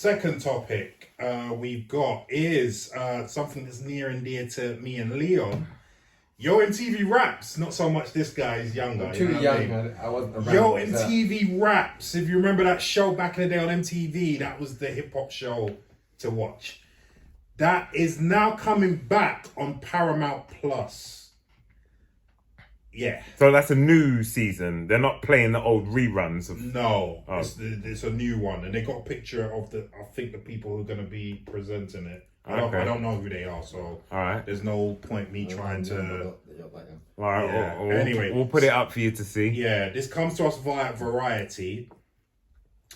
Second topic we've got is something that's near and dear to me and Leo. Yo MTV RAPS, not so much this guy, he's younger. Too young, I wasn't around. Yo MTV RAPS, if you remember that show back in the day on MTV, that was the hip hop show to watch. That is now coming back on Paramount Plus. Yeah. So that's a new season. They're not playing the old reruns of. No, it's a new one, and they got a picture of the people who are going to be presenting it. I don't know who they are, so all right. There's no point me trying to. All right. Yeah. Anyway, we'll put it up for you to see. Yeah, this comes to us via Variety,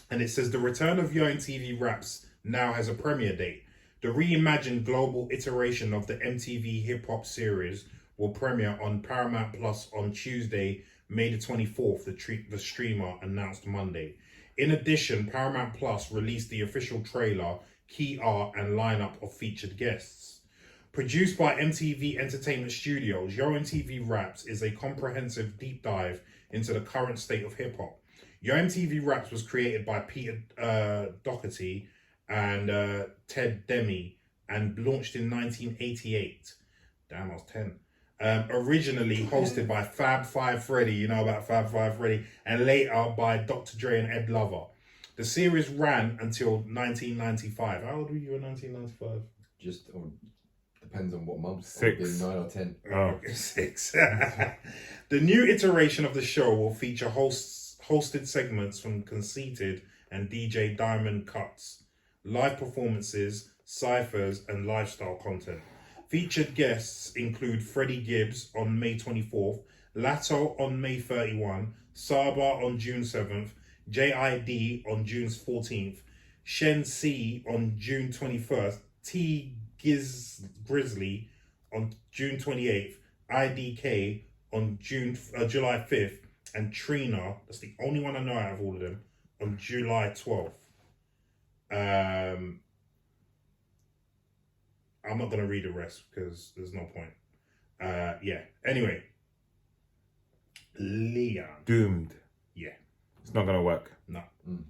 and it says the return of Yo MTV RAPS now has a premiere date. The reimagined global iteration of the MTV hip hop series will premiere on Paramount Plus on Tuesday, May the 24th, the streamer announced Monday. In addition, Paramount Plus released the official trailer, key art, and lineup of featured guests. Produced by MTV Entertainment Studios, Yo MTV RAPS is a comprehensive deep dive into the current state of hip-hop. Yo MTV RAPS was created by Peter Doherty and Ted Demme and launched in 1988. Damn, I was 10. Originally hosted by Fab Five Freddy, you know about Fab Five Freddy, and later by Dr. Dre and Ed Lover. The series ran until 1995. How old were you in 1995? Just depends on what month. 6. 9 or 10. Oh, 6. The new iteration of the show will feature hosted segments from Conceited and DJ Diamond Cuts, live performances, cyphers, and lifestyle content. Featured guests include Freddie Gibbs on May 24th, Lato on May 31, Saba on June 7th, JID on June 14th, Shen C on June 21st, T Grizzly on June 28th, IDK on July 5th, and Trina, that's the only one I know out of all of them, on July 12th. I'm not going to read the rest because there's no point. Yeah. Anyway. Leon. Doomed. Yeah. It's not going to work. No. And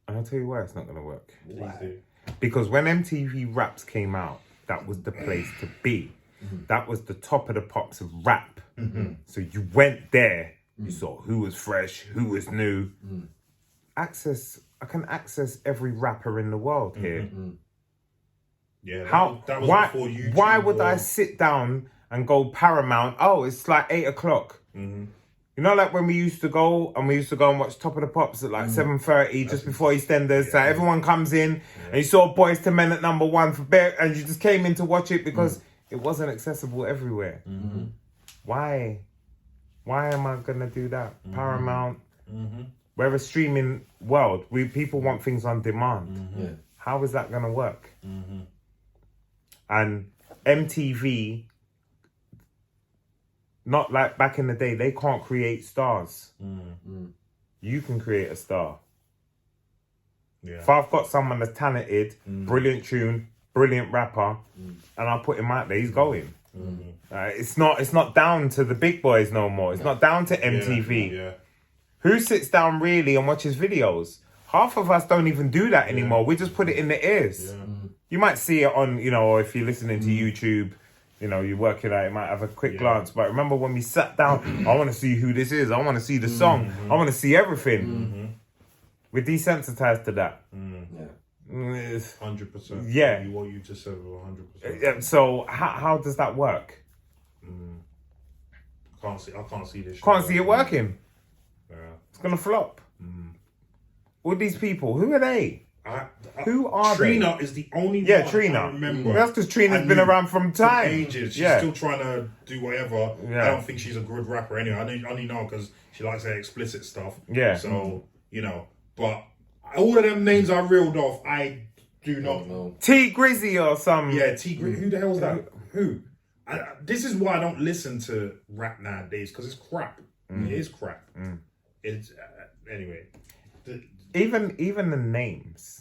I'll tell you why it's not going to work. Why? Because when MTV RAPS came out, that was the place to be. Mm-hmm. That was the top of the pops of rap. Mm-hmm. So you went there, you saw who was fresh, who was new. I can access every rapper in the world here. Mm-hmm. Yeah, that was before YouTube. Why would I sit down and go Paramount? Oh, it's like 8 o'clock. Mm-hmm. You know, like when we used to go and watch Top of the Pops at like 7:30, just before EastEnders. Yeah. So everyone comes in and you saw Boys to Men at number 1 for Bear, and you just came in to watch it because it wasn't accessible everywhere. Mm-hmm. Why am I gonna do that? Mm-hmm. Paramount. Mm-hmm. We're a streaming world. People want things on demand. Mm-hmm. Yeah. How is that gonna work? Mm-hmm. And MTV, not like back in the day, they can't create stars. You can create a star. Yeah. If I've got someone that's talented, brilliant tune, brilliant rapper, and I'll put him out there, he's going. It's not down to the big boys no more. It's not down to MTV. Yeah. Who sits down really and watches videos? Half of us don't even do that anymore. We just put it in the ears. Yeah. You might see it on, if you're listening to YouTube, you're working out, you might have a quick glance. But remember when we sat down, I want to see who this is. I want to see the song. I want to see everything. We're desensitized to that. 100%. Yeah. What you just said was 100%. So how does that work? I can't see this. Can't see it working. Yeah. It's going to flop. All these people, who are they? Who are Trina they? is the only one Trina. I remember. That's because Trina's been around from time. For ages. She's still trying to do whatever. Yeah. I don't think she's a good rapper anyway. I only know because she likes her explicit stuff. Yeah. So, but all of them names I reeled off, I do not know. T Grizzy or some. Yeah, T Grizzy. Who the hell is that? Who? This is why I don't listen to rap nowadays, because it's crap. It is crap. It's anyway. Even the names.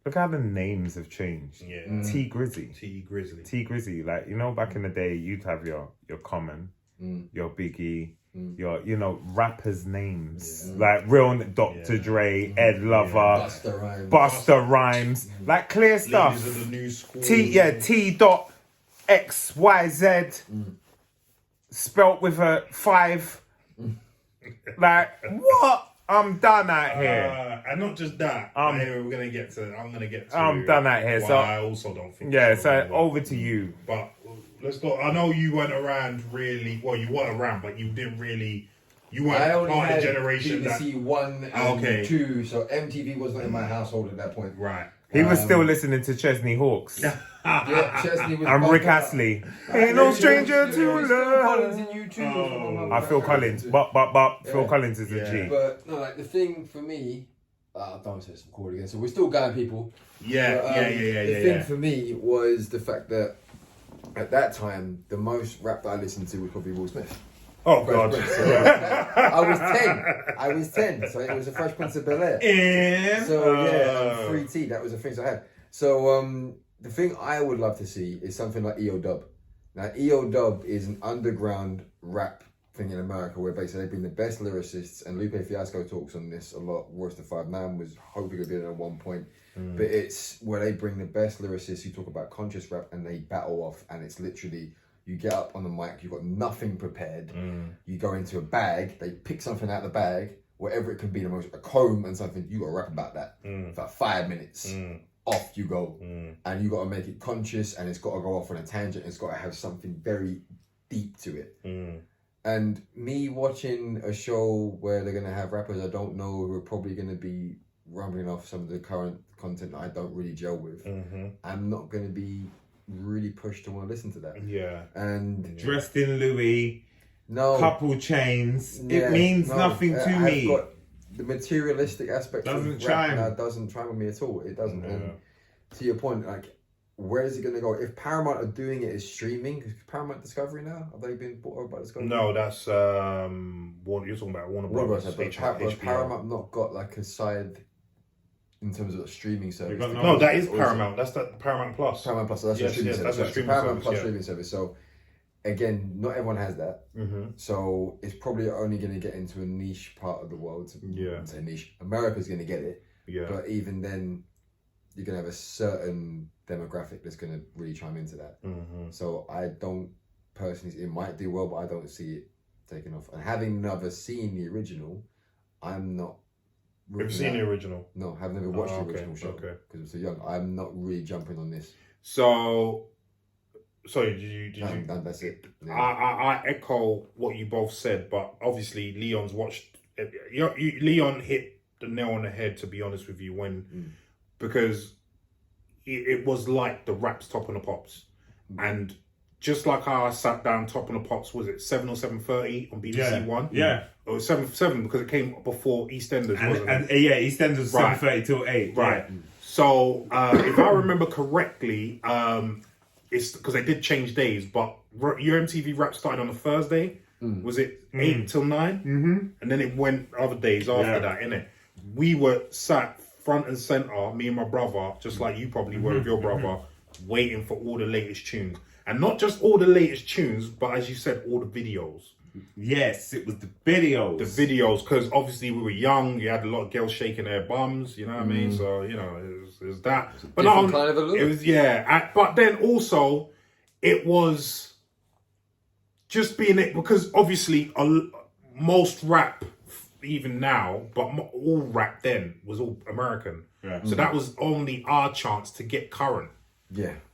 Look how the names have changed. Yeah. T Grizzy. T Grizzly. T Grizzy. Like, back in the day, you'd have your Common, your Biggie, your, you know, rappers' names. Like real Dr. Dre, Ed Lover, Busta Rhymes. Like clear stuff. Leaders of the new school. T.XYZ. Spelt with a 5. Like, what? I'm done out here. And not just that. Anyway, I'm gonna get to. I'm done out here. So I also don't think. Yeah. So over to you. But let's go. I know you weren't around really. Well, you weren't around, but you didn't really. You weren't I only part of had the generation BBC that. 1 and 2, so MTV was not in my household at that point. Right. He was still listening to Chesney Hawks. Yeah, Chesney was. And Rick Astley. Ain't no stranger to Phil Collins love. in U2. Phil Collins. But Phil Collins is a G. But no, like the thing for me, I don't say some chord again. So we're still going people. Yeah. The thing for me was the fact that at that time the most rap that I listened to was probably Will Smith. Oh God! I was 10, so it was a Fresh Prince of Bel-Air. So 3T, that was the things I had. So the thing I would love to see is something like EO Dub. Now EO Dub is an underground rap thing in America where basically they bring the best lyricists, and Lupe Fiasco talks on this a lot. Royce the 5'9" was hoping to be there at one point, but it's where they bring the best lyricists who talk about conscious rap and they battle off, and it's literally. You get up on the mic, you've got nothing prepared. You go into a bag, they pick something out of the bag, whatever it can be, a comb and something, you got to rap about that for 5 minutes. Off you go. And you got to make it conscious, and it's got to go off on a tangent, it's got to have something very deep to it. And me watching a show where they're going to have rappers I don't know who are probably going to be rumbling off some of the current content that I don't really gel with, I'm not going to be really pushed to want to listen to that. And dressed in Louis, couple chains. It means nothing to me. Got the materialistic aspect doesn't of rap chime. now doesn't chime with me at all. It doesn't. And to your point, like, where is it going to go? If Paramount are doing it as streaming, is Paramount Discovery now? Have they been bought over by Discovery? No, that's you're talking about Warner Brothers. But Paramount not got like a side. In terms of the streaming service. No, that is Paramount. That's the Paramount Plus. Paramount Plus, so that's a streaming service. That's a streaming Paramount service, Plus streaming service. So, again, not everyone has that. So, it's probably only going to get into a niche part of the world. Say niche. America's going to get it. But even then, you're going to have a certain demographic that's going to really chime into that. So, I don't personally, it might do well, but I don't see it taking off. And having never seen the original, I'm not. Have you seen the original? No, I've never watched the original show because I'm so young. I'm not really jumping on this. So, sorry, did you? That's it. Yeah. I echo what you both said, but obviously Leon's watched. Leon hit the nail on the head. To be honest with you, because it was like the Raps Top and the Pops, and just like how I sat down Top and the Pops, was it 7 or 7:30 on BBC One? Yeah. It was 7 because it came before EastEnders, wasn't it? EastEnders was 7:30 till 8. Right. Yeah. So if I remember correctly, it's because they did change days, but your MTV Rap started on a Thursday. Was it 8 till 9? And then it went other days after that, innit? We were sat front and center, me and my brother, just like you probably were with your brother, waiting for all the latest tunes. And not just all the latest tunes, but as you said, all the videos. Yes, it was the videos. The videos, because obviously we were young. You had a lot of girls shaking their bums, you know what I mean? So, it was that. But different kind of a look. It was, but then also, it was just being it, because obviously most rap, even now, but all rap then was all American. So that was only our chance to get current.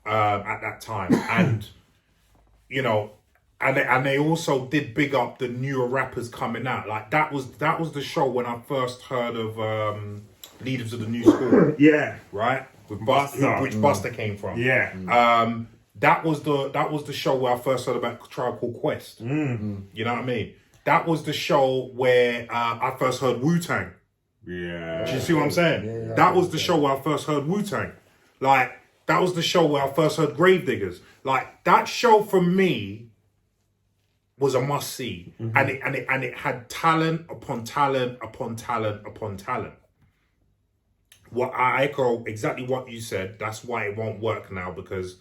At that time, and and they also did big up the newer rappers coming out. Like that was the show when I first heard of Leaders of the New School. Right, with Busta, which Busta came from. That was the show where I first heard about Tribe Called Quest. You know what I mean? That was the show where I first heard Wu-Tang. Do you see what I'm saying? That was the show where I first heard Wu-Tang. Like. That was the show where I first heard Gravediggers. Like that show for me was a must see, and it had talent upon talent upon talent upon talent. What I echo exactly what you said. That's why it won't work now, because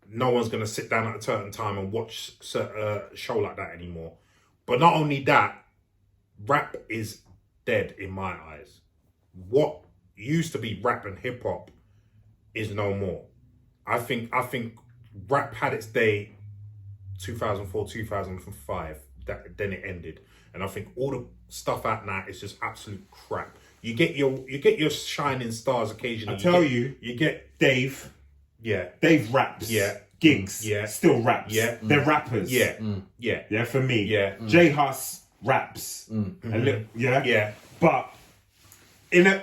no one's gonna sit down at a certain time and watch a show like that anymore. But not only that, rap is dead in my eyes. What used to be rap and hip hop is no more. I think rap had its day 2004, 2005. Then it ended. And I think all the stuff out now is just absolute crap. You get your shining stars occasionally. You get Dave. Yeah. Dave raps. Yeah. Gigs. Yeah. Still raps. Yeah. They're rappers. Yeah. Yeah. Yeah, for me. Yeah. J Hus raps. A little, yeah. Yeah. But the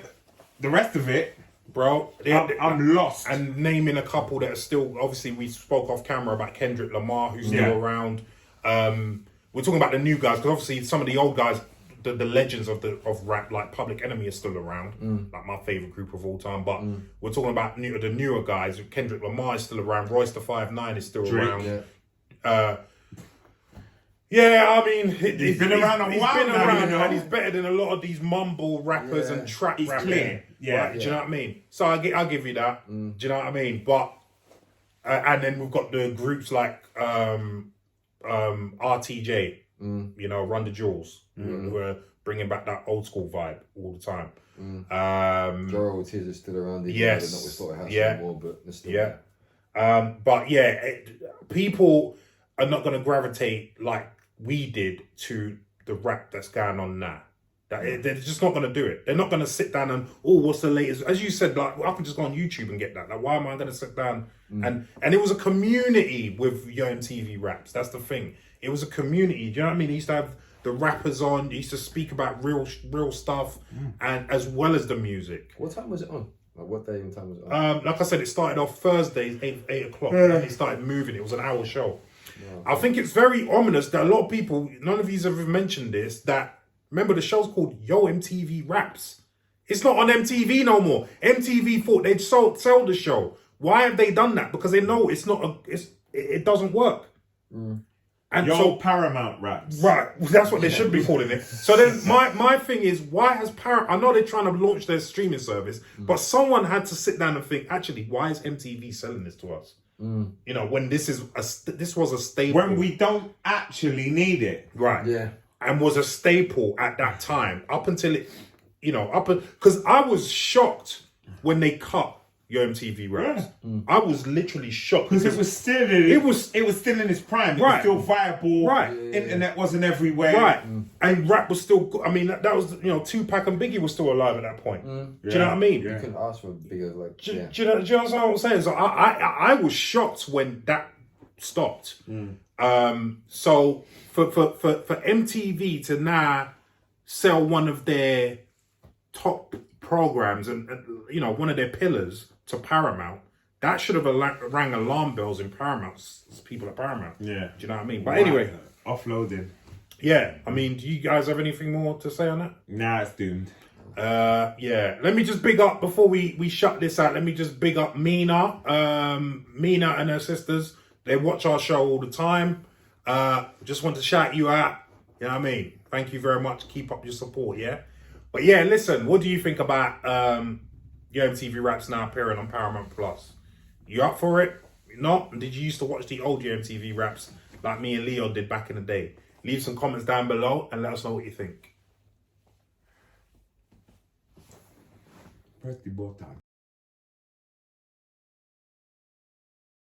rest of it, bro, I'm lost. And naming a couple that are still, obviously we spoke off camera about Kendrick Lamar, who's still around. We're talking about the new guys, because obviously some of the old guys, the legends of rap, like Public Enemy, are still around, like my favorite group of all time. But we're talking about the newer guys. Kendrick Lamar is still around. Royce the 5'9" is still around. Yeah, I mean, he's been around a while now, and he's better than a lot of these mumble rappers and trap rappers. Clear. Yeah, right? Do you know what I mean? So I'll give you that. Do you know what I mean? But and then we've got the groups like RTJ, you know, Run the Jewels, who are bringing back that old school vibe all the time. Joel Ortiz is still around. Yes. Not with Slaughterhouse anymore, but they're still there. But yeah, people are not going to gravitate like we did to the rap that's going on now. They're just not going to do it. They're not going to sit down and, what's the latest? As you said, like, I can just go on YouTube and get that. Like, why am I going to sit down? And it was a community with Yo MTV Raps. That's the thing. It was a community. Do you know what I mean? They used to have the rappers on. They used to speak about real stuff, and as well as the music. What time was it on? Like, what day and time was it on? Like I said, it started off Thursdays, 8 o'clock, and then it started moving. It was an hour show. I think it's very ominous that a lot of people, none of you have ever mentioned this, that, remember the show's called Yo MTV Raps. It's not on MTV no more. MTV thought they'd sell the show. Why have they done that? Because they know it's not it doesn't work. And Yo, Paramount Raps. Right, that's what they should be calling it. So then my thing is, why has Paramount, I know they're trying to launch their streaming service, but someone had to sit down and think, actually, why is MTV selling this to us? You know, when this was a staple. When we don't actually need it. Right. Yeah. And was a staple at that time, up until it, you know, because I was shocked when they cut Yo MTV Raps. I was literally shocked because it was still still in its prime. It was still viable. Right. Internet wasn't everywhere. Right. And rap was still. I mean, that was, you know, Tupac and Biggie were still alive at that point. Do you know what I mean? You couldn't ask for a bigger Do you know what I'm saying? So I was shocked when that stopped. So for MTV to now sell one of their top programs and you know, one of their pillars to Paramount, that should have rang alarm bells in Paramount's people at Paramount. Yeah. Do you know what I mean? But anyway, offloading. Yeah, I mean, do you guys have anything more to say on that? Nah, it's doomed. Yeah. Let me just big up before we shut this out. Let me just big up Mina. Mina and her sisters. They watch our show all the time. Just want to shout you out. You know what I mean? Thank you very much. Keep up your support, yeah? But yeah, listen, what do you think about Yo MTV Raps now appearing on Paramount Plus? You up for it? Not? Did you used to watch the old Yo MTV Raps like me and Leo did back in the day? Leave some comments down below and let us know what you think. Press the button.